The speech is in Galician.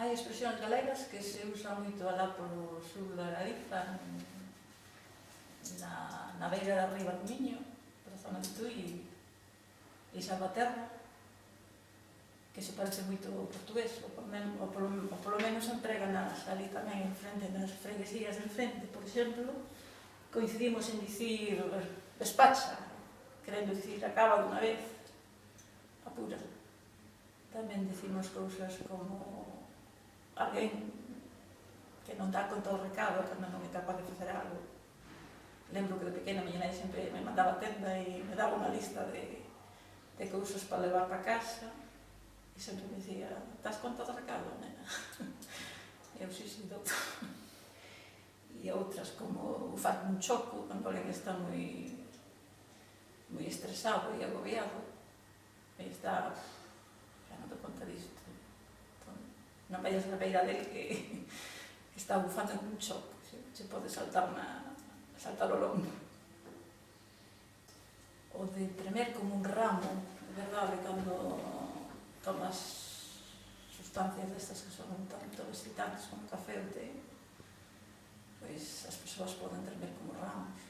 hai expresións galegas que se usan moito alá polo sur da Galiza, na beira da Riba do Miño, pola zona de Tui e Salvaterra, que se parece moito ao portugués, ou polo menos empreganas ali tamén en frente, nas freguesías en frente, por exemplo, coincidimos en dicir despacha, querendo dicir acaba dunha vez, apura. Tamén dicimos cousas como alguén que non dá conta do recado cando non é capaz de facer algo. Lembro que de pequena miña nai sempre me mandaba a tenda e me daba unha lista de cousas para levar para casa e sempre me dicía, das conta do recado, nena? E eu, sí, doutor. E outras como faz un choco cando alguén está moi estresado e agobiado e está, xa non te conta disto, non vayas na beira dele que está bufando en un choco, se pode saltar o lombo. O de tremer como un ramo, é verdade, cando tomas sustancias destas que son tanto excitantes como o café ou o té, pois as persoas poden tremer como ramos.